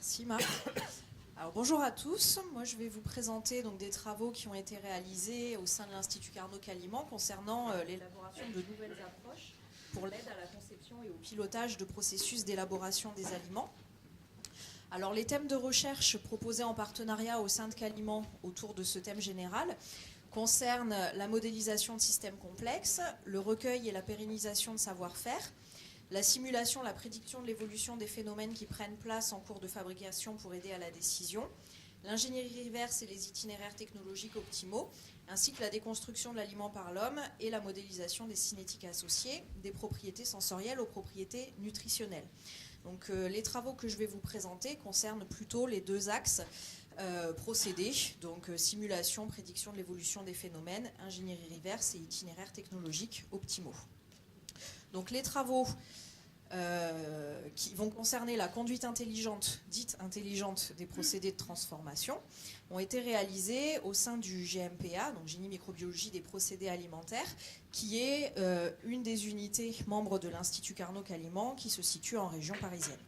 Merci Marc. Alors, bonjour à tous, moi je vais vous présenter donc, des travaux qui ont été réalisés au sein de l'Institut Carnot-Caliment concernant l'élaboration de nouvelles approches pour l'aide à la conception et au pilotage de processus d'élaboration des aliments. Alors les thèmes de recherche proposés en partenariat au sein de Caliment autour de ce thème général concernent la modélisation de systèmes complexes, le recueil et la pérennisation de savoir-faire, la simulation, la prédiction de l'évolution des phénomènes qui prennent place en cours de fabrication pour aider à la décision, l'ingénierie reverse et les itinéraires technologiques optimaux, ainsi que la déconstruction de l'aliment par l'homme et la modélisation des cinétiques associées, des propriétés sensorielles aux propriétés nutritionnelles. Donc, les travaux que je vais vous présenter concernent plutôt les deux axes procédés, donc simulation, prédiction de l'évolution des phénomènes, ingénierie reverse et itinéraires technologiques optimaux. Donc les travaux qui vont concerner la conduite intelligente, dite intelligente des procédés de transformation, ont été réalisés au sein du GMPA, donc Génie Microbiologie des procédés alimentaires, qui est une des unités membres de l'Institut Carnot-Caliment qui se situe en région parisienne.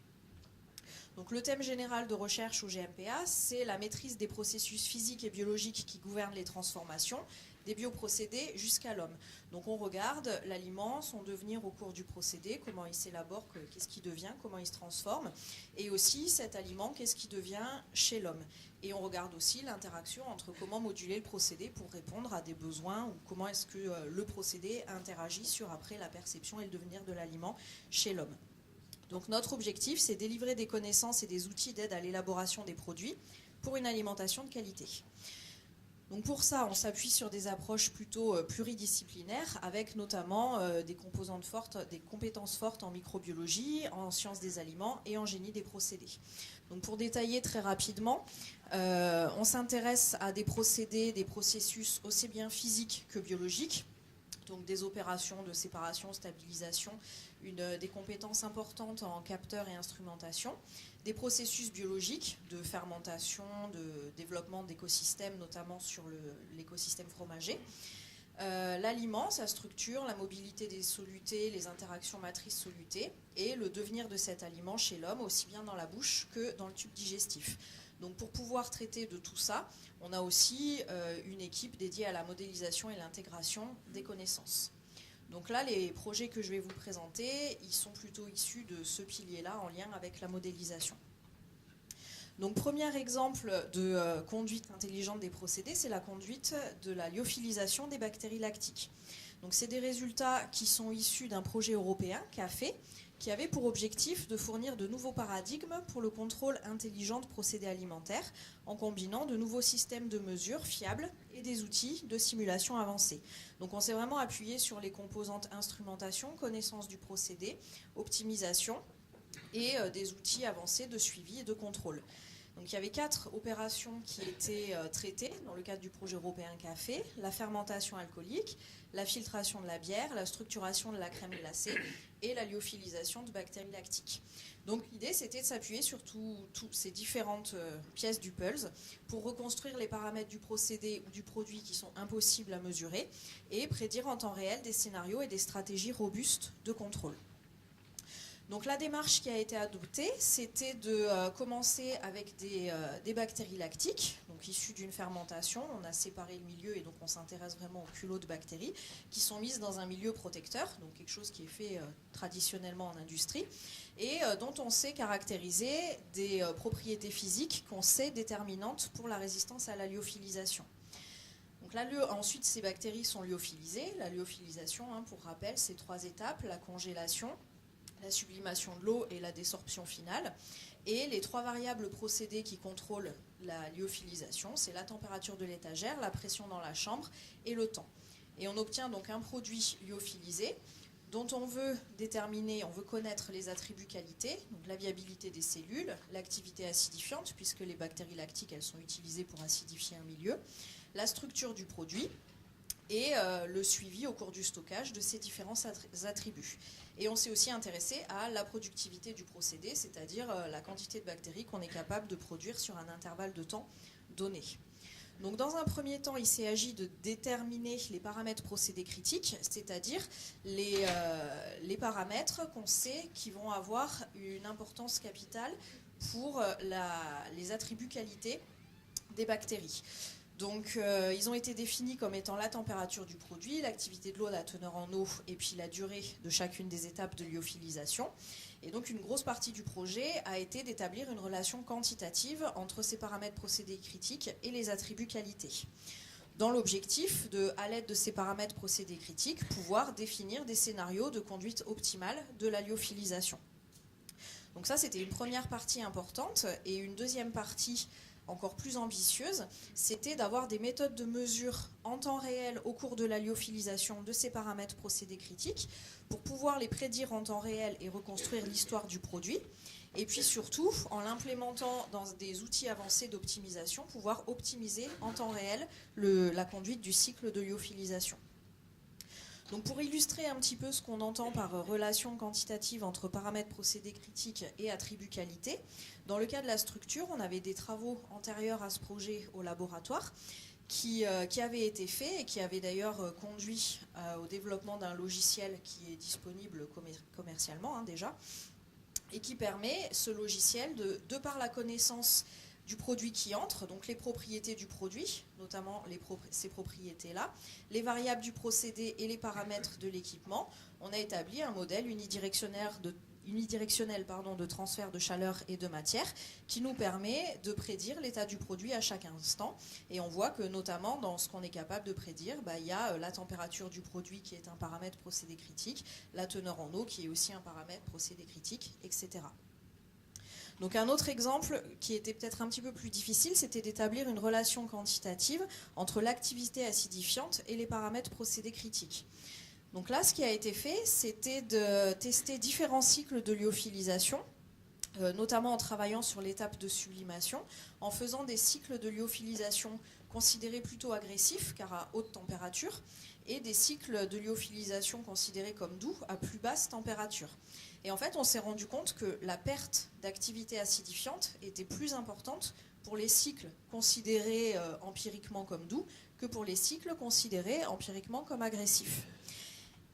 Donc, le thème général de recherche au GMPA, c'est la maîtrise des processus physiques et biologiques qui gouvernent les transformations, des bioprocédés jusqu'à l'homme. Donc on regarde l'aliment, son devenir au cours du procédé, comment il s'élabore, qu'est-ce qu'il devient, comment il se transforme, et aussi cet aliment, qu'est-ce qui devient chez l'homme. Et on regarde aussi l'interaction entre comment moduler le procédé pour répondre à des besoins, ou comment est-ce que le procédé interagit sur après la perception et le devenir de l'aliment chez l'homme. Donc notre objectif, c'est délivrer des connaissances et des outils d'aide à l'élaboration des produits pour une alimentation de qualité. Donc pour ça, on s'appuie sur des approches plutôt pluridisciplinaires, avec notamment des compétences fortes en microbiologie, en sciences des aliments et en génie des procédés. Donc pour détailler très rapidement, on s'intéresse à des procédés, des processus aussi bien physiques que biologiques, donc des opérations de séparation, stabilisation, des compétences importantes en capteurs et instrumentation, des processus biologiques de fermentation, de développement d'écosystèmes, notamment sur l'écosystème fromager. L'aliment, sa structure, la mobilité des solutés, les interactions matrices-solutés et le devenir de cet aliment chez l'homme, aussi bien dans la bouche que dans le tube digestif. Donc pour pouvoir traiter de tout ça, on a aussi une équipe dédiée à la modélisation et l'intégration des connaissances. Donc là, les projets que je vais vous présenter, ils sont plutôt issus de ce pilier-là en lien avec la modélisation. Donc premier exemple de conduite intelligente des procédés, c'est la conduite de la lyophilisation des bactéries lactiques. Donc c'est des résultats qui sont issus d'un projet européen, CAFE, qui avait pour objectif de fournir de nouveaux paradigmes pour le contrôle intelligent de procédés alimentaires en combinant de nouveaux systèmes de mesure fiables et des outils de simulation avancés. Donc on s'est vraiment appuyé sur les composantes instrumentation, connaissance du procédé, optimisation et des outils avancés de suivi et de contrôle. Donc il y avait 4 opérations qui étaient traitées dans le cadre du projet européen CAFE, la fermentation alcoolique, la filtration de la bière, la structuration de la crème glacée et la lyophilisation de bactéries lactiques. Donc l'idée, c'était de s'appuyer sur toutes ces différentes pièces du puzzle pour reconstruire les paramètres du procédé ou du produit qui sont impossibles à mesurer et prédire en temps réel des scénarios et des stratégies robustes de contrôle. Donc la démarche qui a été adoptée, c'était de commencer avec des bactéries lactiques, donc issues d'une fermentation. On a séparé le milieu et donc on s'intéresse vraiment au culot de bactéries qui sont mises dans un milieu protecteur, donc quelque chose qui est fait traditionnellement en industrie, et dont on sait caractériser des propriétés physiques qu'on sait déterminantes pour la résistance à la lyophilisation. Donc ensuite, ces bactéries sont lyophilisées. La lyophilisation, pour rappel, c'est 3 étapes, la congélation, la sublimation de l'eau et la désorption finale. Et les 3 variables procédés qui contrôlent la lyophilisation, c'est la température de l'étagère, la pression dans la chambre et le temps. Et on obtient donc un produit lyophilisé dont on veut connaître les attributs qualité, donc la viabilité des cellules, l'activité acidifiante, puisque les bactéries lactiques, elles sont utilisées pour acidifier un milieu, la structure du produit, et le suivi au cours du stockage de ces différents attributs. Et on s'est aussi intéressé à la productivité du procédé, c'est-à-dire la quantité de bactéries qu'on est capable de produire sur un intervalle de temps donné. Donc dans un premier temps, il s'est agi de déterminer les paramètres procédés critiques, c'est-à-dire les paramètres qu'on sait qui vont avoir une importance capitale pour les attributs qualité des bactéries. Donc, ils ont été définis comme étant la température du produit, l'activité de l'eau, la teneur en eau, et puis la durée de chacune des étapes de lyophilisation. Et donc, une grosse partie du projet a été d'établir une relation quantitative entre ces paramètres procédés critiques et les attributs qualité, dans l'objectif de, à l'aide de ces paramètres procédés critiques, pouvoir définir des scénarios de conduite optimale de la lyophilisation. Donc ça, c'était une première partie importante, et une deuxième partie encore plus ambitieuse, c'était d'avoir des méthodes de mesure en temps réel au cours de la lyophilisation de ces paramètres procédés critiques pour pouvoir les prédire en temps réel et reconstruire l'histoire du produit. Et puis surtout, en l'implémentant dans des outils avancés d'optimisation, pouvoir optimiser en temps réel la conduite du cycle de lyophilisation. Donc pour illustrer un petit peu ce qu'on entend par relation quantitative entre paramètres procédés critiques et attributs qualité, dans le cas de la structure, on avait des travaux antérieurs à ce projet au laboratoire qui avaient été faits et qui avaient d'ailleurs conduit au développement d'un logiciel qui est disponible commercialement déjà, et qui permet, ce logiciel, de par la connaissance du produit qui entre, donc les propriétés du produit, notamment ces propriétés-là, les variables du procédé et les paramètres de l'équipement, on a établi un modèle unidirectionnel de transfert de chaleur et de matière qui nous permet de prédire l'état du produit à chaque instant. Et on voit que notamment dans ce qu'on est capable de prédire, il y a la température du produit qui est un paramètre procédé critique, la teneur en eau qui est aussi un paramètre procédé critique, etc. Donc un autre exemple qui était peut-être un petit peu plus difficile, c'était d'établir une relation quantitative entre l'activité acidifiante et les paramètres procédés critiques. Donc là, ce qui a été fait, c'était de tester différents cycles de lyophilisation, notamment en travaillant sur l'étape de sublimation, en faisant des cycles de lyophilisation considérés plutôt agressifs, car à haute température, et des cycles de lyophilisation considérés comme doux, à plus basse température. Et en fait, on s'est rendu compte que la perte d'activité acidifiante était plus importante pour les cycles considérés empiriquement comme doux que pour les cycles considérés empiriquement comme agressifs.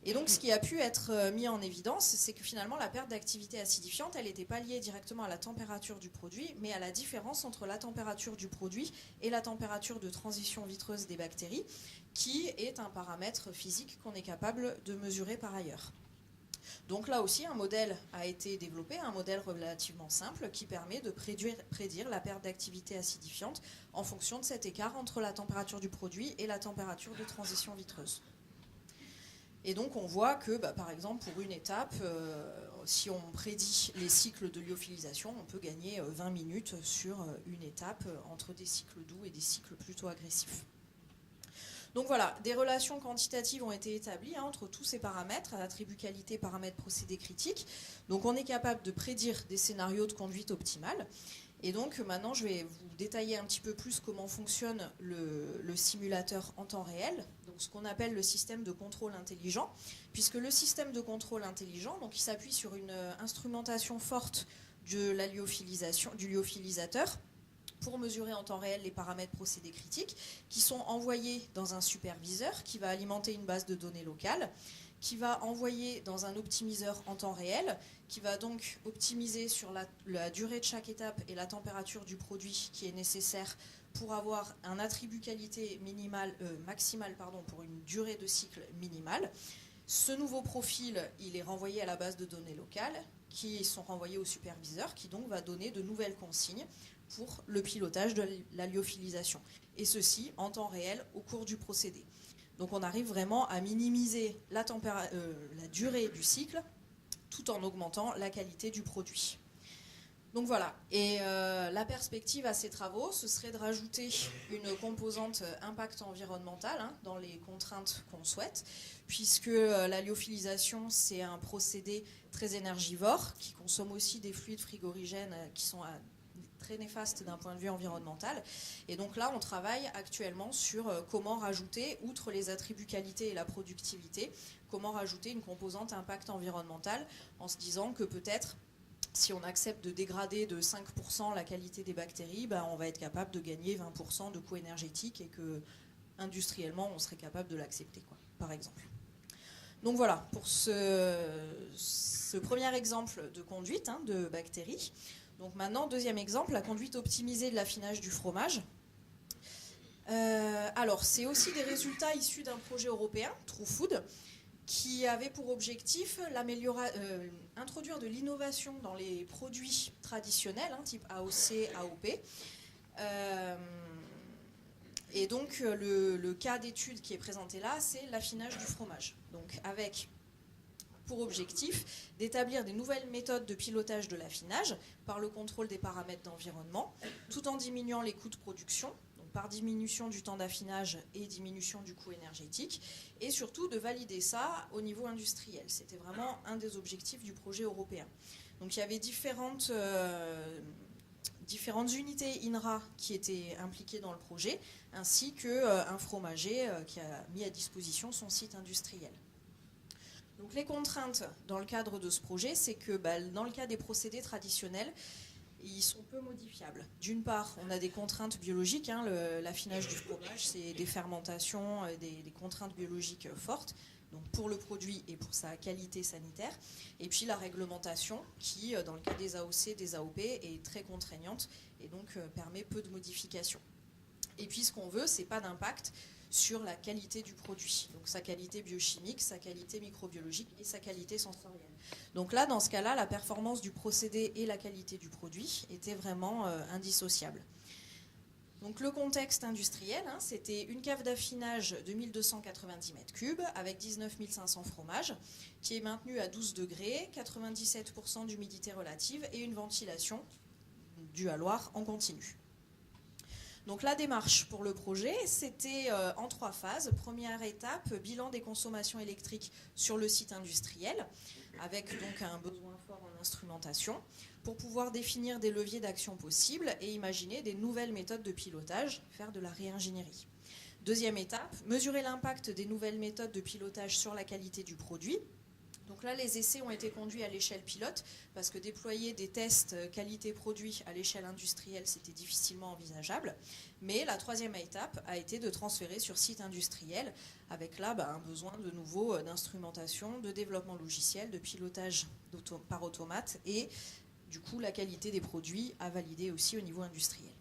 Et donc, ce qui a pu être mis en évidence, c'est que finalement, la perte d'activité acidifiante, elle n'était pas liée directement à la température du produit, mais à la différence entre la température du produit et la température de transition vitreuse des bactéries, qui est un paramètre physique qu'on est capable de mesurer par ailleurs. Donc là aussi, un modèle a été développé, un modèle relativement simple qui permet de prédire la perte d'activité acidifiante en fonction de cet écart entre la température du produit et la température de transition vitreuse. Et donc on voit que, par exemple, pour une étape, si on prédit les cycles de lyophilisation, on peut gagner 20 minutes sur une étape entre des cycles doux et des cycles plutôt agressifs. Donc voilà, des relations quantitatives ont été établies entre tous ces paramètres, attributs qualité, paramètres procédés critiques. Donc on est capable de prédire des scénarios de conduite optimale. Et donc maintenant, je vais vous détailler un petit peu plus comment fonctionne le simulateur en temps réel, donc ce qu'on appelle le système de contrôle intelligent, puisque le système de contrôle intelligent, donc il s'appuie sur une instrumentation forte de la lyophilisation, du lyophilisateur, pour mesurer en temps réel les paramètres procédés critiques, qui sont envoyés dans un superviseur qui va alimenter une base de données locale, qui va envoyer dans un optimiseur en temps réel, qui va donc optimiser sur la durée de chaque étape et la température du produit qui est nécessaire pour avoir un attribut qualité maximal pour une durée de cycle minimale. Ce nouveau profil, il est renvoyé à la base de données locale, qui sont renvoyées au superviseur, qui donc va donner de nouvelles consignes pour le pilotage de la lyophilisation. Et ceci en temps réel au cours du procédé. Donc on arrive vraiment à minimiser la durée du cycle tout en augmentant la qualité du produit. Donc voilà, et la perspective à ces travaux, ce serait de rajouter une composante impact environnemental dans les contraintes qu'on souhaite, puisque la lyophilisation, c'est un procédé très énergivore qui consomme aussi des fluides frigorigènes qui sont très néfastes d'un point de vue environnemental. Et donc là, on travaille actuellement sur comment rajouter, outre les attributs qualité et la productivité, comment rajouter une composante impact environnemental en se disant que peut-être, si on accepte de dégrader de 5% la qualité des bactéries, on va être capable de gagner 20% de coûts énergétiques et que industriellement, on serait capable de l'accepter, par exemple. Donc voilà, pour ce premier exemple de conduite de bactéries. Donc maintenant, deuxième exemple, la conduite optimisée de l'affinage du fromage. Alors, c'est aussi des résultats issus d'un projet européen, True Food, qui avait pour objectif introduire de l'innovation dans les produits traditionnels, type AOC, AOP. Et donc, le cas d'étude qui est présenté là, c'est l'affinage du fromage. Donc, avec pour objectif d'établir des nouvelles méthodes de pilotage de l'affinage par le contrôle des paramètres d'environnement, tout en diminuant les coûts de production, donc par diminution du temps d'affinage et diminution du coût énergétique, et surtout de valider ça au niveau industriel. C'était vraiment un des objectifs du projet européen. Donc il y avait différentes unités INRA qui étaient impliquées dans le projet, ainsi qu'un fromager qui a mis à disposition son site industriel. Donc les contraintes dans le cadre de ce projet, c'est que dans le cas des procédés traditionnels, ils sont peu modifiables. D'une part, on a des contraintes biologiques, l'affinage du fromage, c'est des fermentations, des contraintes biologiques fortes, donc pour le produit et pour sa qualité sanitaire. Et puis la réglementation qui, dans le cas des AOC, des AOP, est très contraignante et donc permet peu de modifications. Et puis ce qu'on veut, c'est pas d'impact sur la qualité du produit, donc sa qualité biochimique, sa qualité microbiologique et sa qualité sensorielle. Donc là, dans ce cas-là, la performance du procédé et la qualité du produit étaient vraiment indissociables. Donc le contexte industriel, c'était une cave d'affinage de 1290 m3 avec 19 500 fromages qui est maintenue à 12 degrés, 97% d'humidité relative et une ventilation du haloir en continu. Donc la démarche pour le projet, c'était en 3 phases. Première étape, bilan des consommations électriques sur le site industriel, avec donc un besoin fort en instrumentation, pour pouvoir définir des leviers d'action possibles et imaginer des nouvelles méthodes de pilotage, faire de la réingénierie. Deuxième étape, mesurer l'impact des nouvelles méthodes de pilotage sur la qualité du produit. Donc là, les essais ont été conduits à l'échelle pilote, parce que déployer des tests qualité-produit à l'échelle industrielle, c'était difficilement envisageable. Mais la troisième étape a été de transférer sur site industriel, avec là un besoin de nouveau d'instrumentation, de développement logiciel, de pilotage par automate, et du coup la qualité des produits à valider aussi au niveau industriel.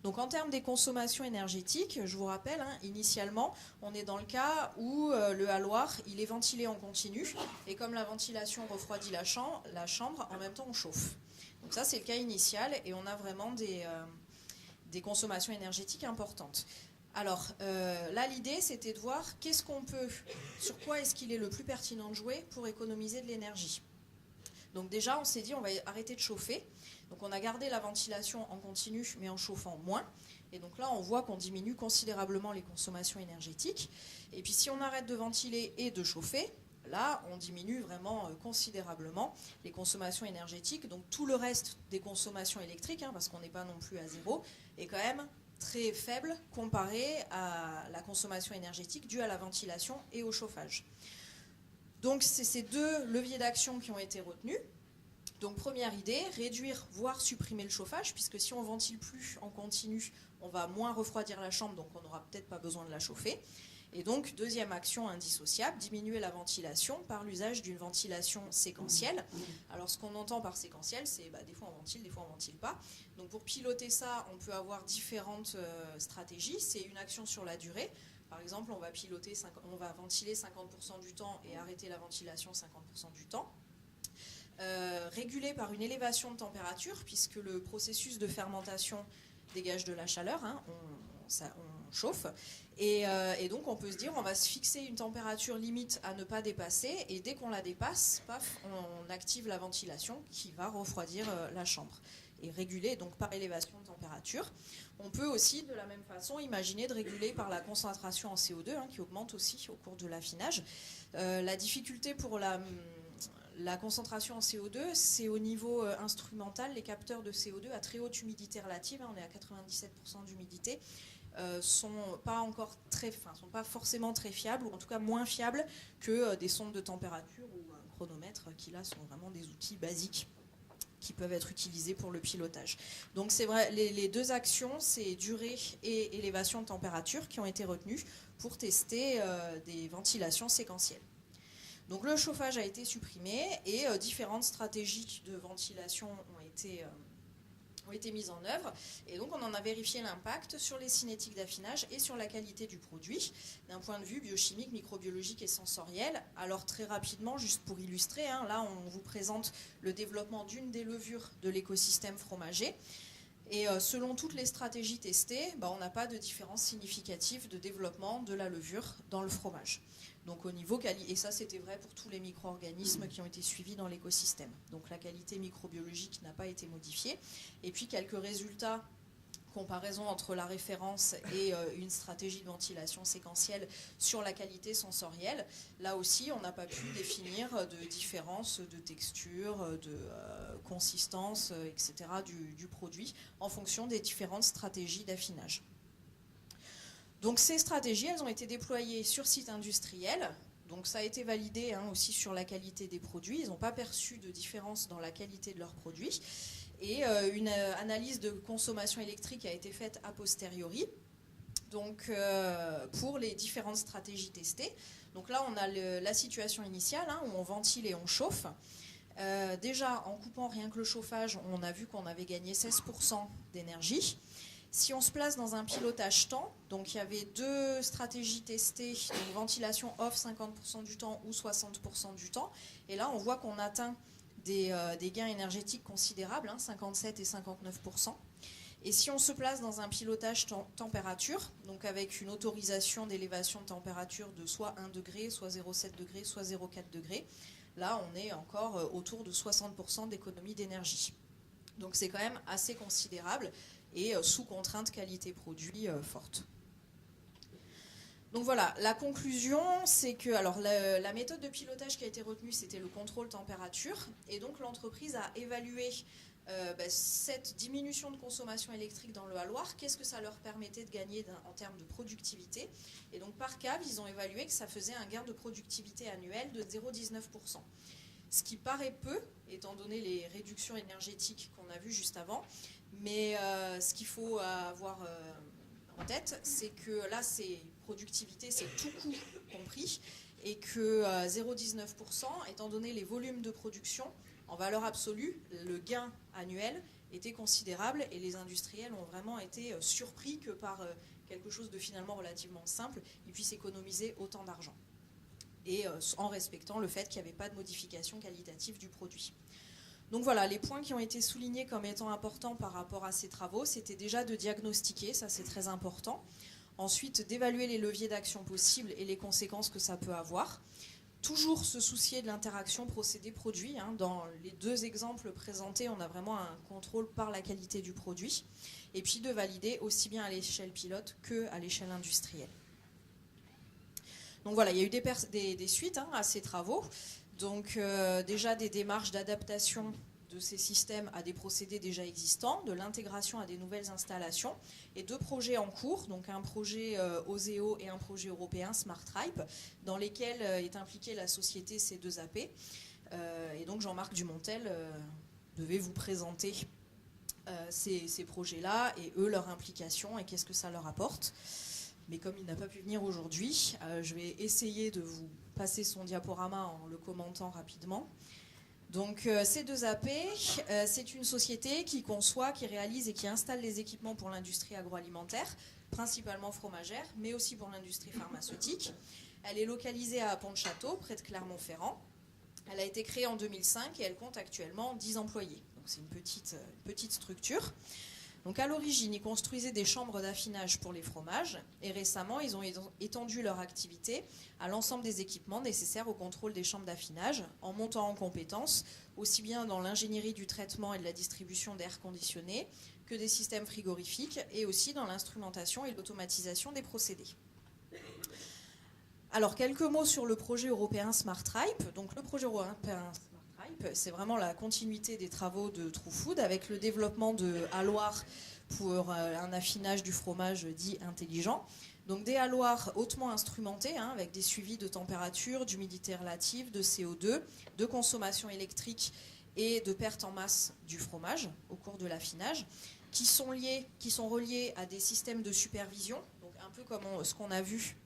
Donc en termes des consommations énergétiques, je vous rappelle, initialement, on est dans le cas où le haloir, il est ventilé en continu, et comme la ventilation refroidit la chambre, en même temps on chauffe. Donc ça c'est le cas initial, et on a vraiment des consommations énergétiques importantes. Alors là l'idée c'était de voir sur quoi est-ce qu'il est le plus pertinent de jouer pour économiser de l'énergie. Donc déjà on s'est dit on va arrêter de chauffer. Donc on a gardé la ventilation en continu mais en chauffant moins. Et donc là on voit qu'on diminue considérablement les consommations énergétiques. Et puis si on arrête de ventiler et de chauffer, là on diminue vraiment considérablement les consommations énergétiques. Donc tout le reste des consommations électriques, parce qu'on n'est pas non plus à zéro, est quand même très faible comparé à la consommation énergétique due à la ventilation et au chauffage. Donc c'est ces deux leviers d'action qui ont été retenus. Donc première idée, réduire voire supprimer le chauffage, puisque si on ventile plus en continu, on va moins refroidir la chambre, donc on n'aura peut-être pas besoin de la chauffer. Et donc deuxième action indissociable, diminuer la ventilation par l'usage d'une ventilation séquentielle. Alors ce qu'on entend par séquentielle, c'est des fois on ventile, des fois on ventile pas. Donc pour piloter ça, on peut avoir différentes stratégies. C'est une action sur la durée. Par exemple, on va ventiler 50% du temps et arrêter la ventilation 50% du temps. Régulé par une élévation de température, puisque le processus de fermentation dégage de la chaleur, on chauffe, et donc on peut se dire on va se fixer une température limite à ne pas dépasser, et dès qu'on la dépasse, paf, on active la ventilation qui va refroidir la chambre, et réguler donc par élévation de température. On peut aussi de la même façon imaginer de réguler par la concentration en CO2 qui augmente aussi au cours de l'affinage. La difficulté pour la concentration en CO2, c'est au niveau instrumental, les capteurs de CO2 à très haute humidité relative, on est à 97% d'humidité, sont pas forcément très fiables, ou en tout cas moins fiables que des sondes de température ou un chronomètre, qui là sont vraiment des outils basiques qui peuvent être utilisés pour le pilotage. Donc c'est vrai, les deux actions, c'est durée et élévation de température, qui ont été retenues pour tester des ventilations séquentielles. Donc le chauffage a été supprimé et différentes stratégies de ventilation ont été mises en œuvre, et donc on en a vérifié l'impact sur les cinétiques d'affinage et sur la qualité du produit, d'un point de vue biochimique, microbiologique et sensoriel. Alors très rapidement, juste pour illustrer, là on vous présente le développement d'une des levures de l'écosystème fromager, et selon toutes les stratégies testées, on n'a pas de différence significative de développement de la levure dans le fromage. Donc au niveau et ça c'était vrai pour tous les micro-organismes qui ont été suivis dans l'écosystème. Donc la qualité microbiologique n'a pas été modifiée. Et puis quelques résultats, comparaison entre la référence et une stratégie de ventilation séquentielle sur la qualité sensorielle. Là aussi, on n'a pas pu définir de différence de texture, de consistance, etc. du produit en fonction des différentes stratégies d'affinage. Donc ces stratégies, elles ont été déployées sur site industriel. Donc ça a été validé aussi sur la qualité des produits. Ils n'ont pas perçu de différence dans la qualité de leurs produits. Et une analyse de consommation électrique a été faite a posteriori, donc pour les différentes stratégies testées. Donc là, on a la situation initiale, où on ventile et on chauffe. Déjà, en coupant rien que le chauffage, on a vu qu'on avait gagné 16% d'énergie. Si on se place dans un pilotage temps, donc il y avait 2 stratégies testées, donc ventilation off 50% du temps ou 60% du temps. Et là, on voit qu'on atteint des gains énergétiques considérables, 57 et 59%. Et si on se place dans un pilotage température, donc avec une autorisation d'élévation de température de soit 1 degré, soit 0,7 degré, soit 0,4 degré, là on est encore autour de 60% d'économie d'énergie. Donc c'est quand même assez considérable et sous contrainte qualité-produit forte. Donc voilà, la conclusion, c'est que la méthode de pilotage qui a été retenue, c'était le contrôle température. Et donc l'entreprise a évalué cette diminution de consommation électrique dans le Haloir. Qu'est-ce que ça leur permettait de gagner en termes de productivité? Et donc par cave, ils ont évalué que ça faisait un gain de productivité annuel de 0,19%. Ce qui paraît peu, étant donné les réductions énergétiques qu'on a vues juste avant. Mais ce qu'il faut avoir en tête, c'est que là, productivité, c'est tout coût compris, et que 0,19%, étant donné les volumes de production, en valeur absolue, le gain annuel était considérable, et les industriels ont vraiment été surpris que par quelque chose de finalement relativement simple, ils puissent économiser autant d'argent, et en respectant le fait qu'il n'y avait pas de modification qualitative du produit. Donc voilà, les points qui ont été soulignés comme étant importants par rapport à ces travaux, c'était déjà de diagnostiquer, ça c'est très important. Ensuite, d'évaluer les leviers d'action possibles et les conséquences que ça peut avoir. Toujours se soucier de l'interaction procédé-produit. Dans les 2 exemples présentés, on a vraiment un contrôle par la qualité du produit. Et puis de valider aussi bien à l'échelle pilote qu'à l'échelle industrielle. Donc voilà, il y a eu des suites à ces travaux. Donc déjà des démarches d'adaptation de ces systèmes à des procédés déjà existants, de l'intégration à des nouvelles installations, et 2 projets en cours, donc un projet OSEO et un projet européen SmartRipe, dans lesquels est impliquée la société C2AP. Et donc Jean-Marc Dumontel devait vous présenter ces projets-là et eux, leur implication et qu'est-ce que ça leur apporte. Mais comme il n'a pas pu venir aujourd'hui, je vais essayer de vous passer son diaporama en le commentant rapidement. Donc C2AP, c'est une société qui conçoit, qui réalise et qui installe les équipements pour l'industrie agroalimentaire, principalement fromagère, mais aussi pour l'industrie pharmaceutique. Elle est localisée à Pont-de-Château, près de Clermont-Ferrand. Elle a été créée en 2005 et elle compte actuellement 10 employés. Donc c'est une petite structure. Donc à l'origine, ils construisaient des chambres d'affinage pour les fromages et récemment, ils ont étendu leur activité à l'ensemble des équipements nécessaires au contrôle des chambres d'affinage en montant en compétences aussi bien dans l'ingénierie du traitement et de la distribution d'air conditionné que des systèmes frigorifiques et aussi dans l'instrumentation et l'automatisation des procédés. Alors quelques mots sur le projet européen SmartRipe. Donc le projet européen c'est vraiment la continuité des travaux de True Food avec le développement de haloirs pour un affinage du fromage dit intelligent. Donc des haloirs hautement instrumentés avec des suivis de température, d'humidité relative, de CO2, de consommation électrique et de perte en masse du fromage au cours de l'affinage, qui sont reliés à des systèmes de supervision, donc un peu comme ce qu'on a vu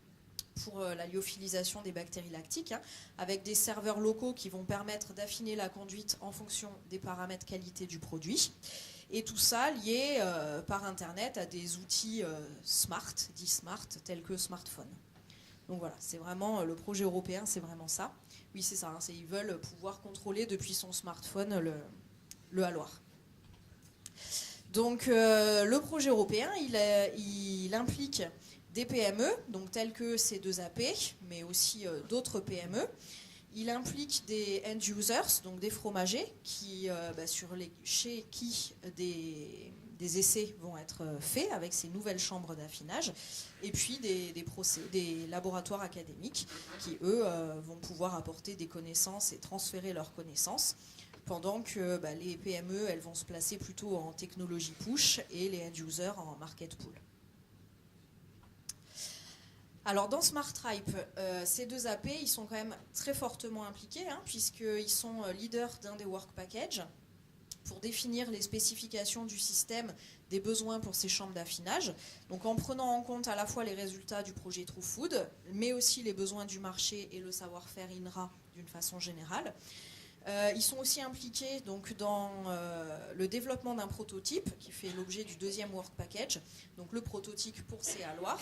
pour la lyophilisation des bactéries lactiques, avec des serveurs locaux qui vont permettre d'affiner la conduite en fonction des paramètres qualité du produit. Et tout ça lié par Internet à des outils smart, dits smart, tels que smartphone. Donc voilà, c'est vraiment le projet européen, c'est vraiment ça. Oui, c'est ça, ils veulent pouvoir contrôler depuis son smartphone le haloir. Donc le projet européen, il implique des PME, donc telles que C2AP, mais aussi d'autres PME. Il implique des end-users, donc des fromagers, chez qui des essais vont être faits avec ces nouvelles chambres d'affinage, et puis des laboratoires académiques qui, eux, vont pouvoir apporter des connaissances et transférer leurs connaissances, pendant que les PME, elles vont se placer plutôt en technologie push et les end-users en market pool. Alors dans SmartRipe, ces deux AP, ils sont quand même très fortement impliqués, puisqu'ils sont leaders d'un des work packages pour définir les spécifications du système, des besoins pour ces chambres d'affinage, donc en prenant en compte à la fois les résultats du projet True Food, mais aussi les besoins du marché et le savoir-faire INRA d'une façon générale. Ils sont aussi impliqués donc, dans le développement d'un prototype qui fait l'objet du deuxième work package, donc le prototype pour ces haloirs.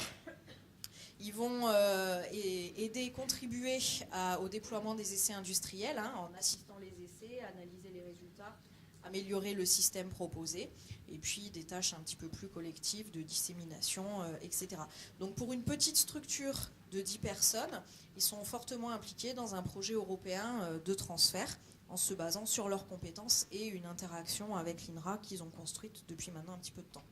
Ils vont aider, contribuer au déploiement des essais industriels, en assistant les essais, analyser les résultats, améliorer le système proposé, et puis des tâches un petit peu plus collectives de dissémination, etc. Donc pour une petite structure de 10 personnes, ils sont fortement impliqués dans un projet européen de transfert, en se basant sur leurs compétences et une interaction avec l'INRA qu'ils ont construite depuis maintenant un petit peu de temps.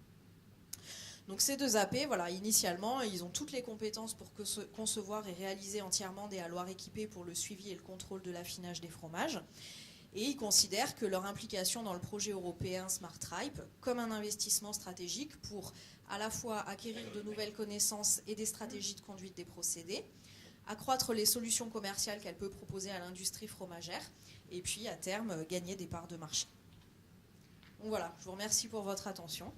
Donc ces deux AP, initialement, ils ont toutes les compétences pour concevoir et réaliser entièrement des haloirs équipés pour le suivi et le contrôle de l'affinage des fromages. Et ils considèrent que leur implication dans le projet européen SmartRipe comme un investissement stratégique pour à la fois acquérir de nouvelles connaissances et des stratégies de conduite des procédés, accroître les solutions commerciales qu'elle peut proposer à l'industrie fromagère, et puis à terme gagner des parts de marché. Donc voilà, je vous remercie pour votre attention.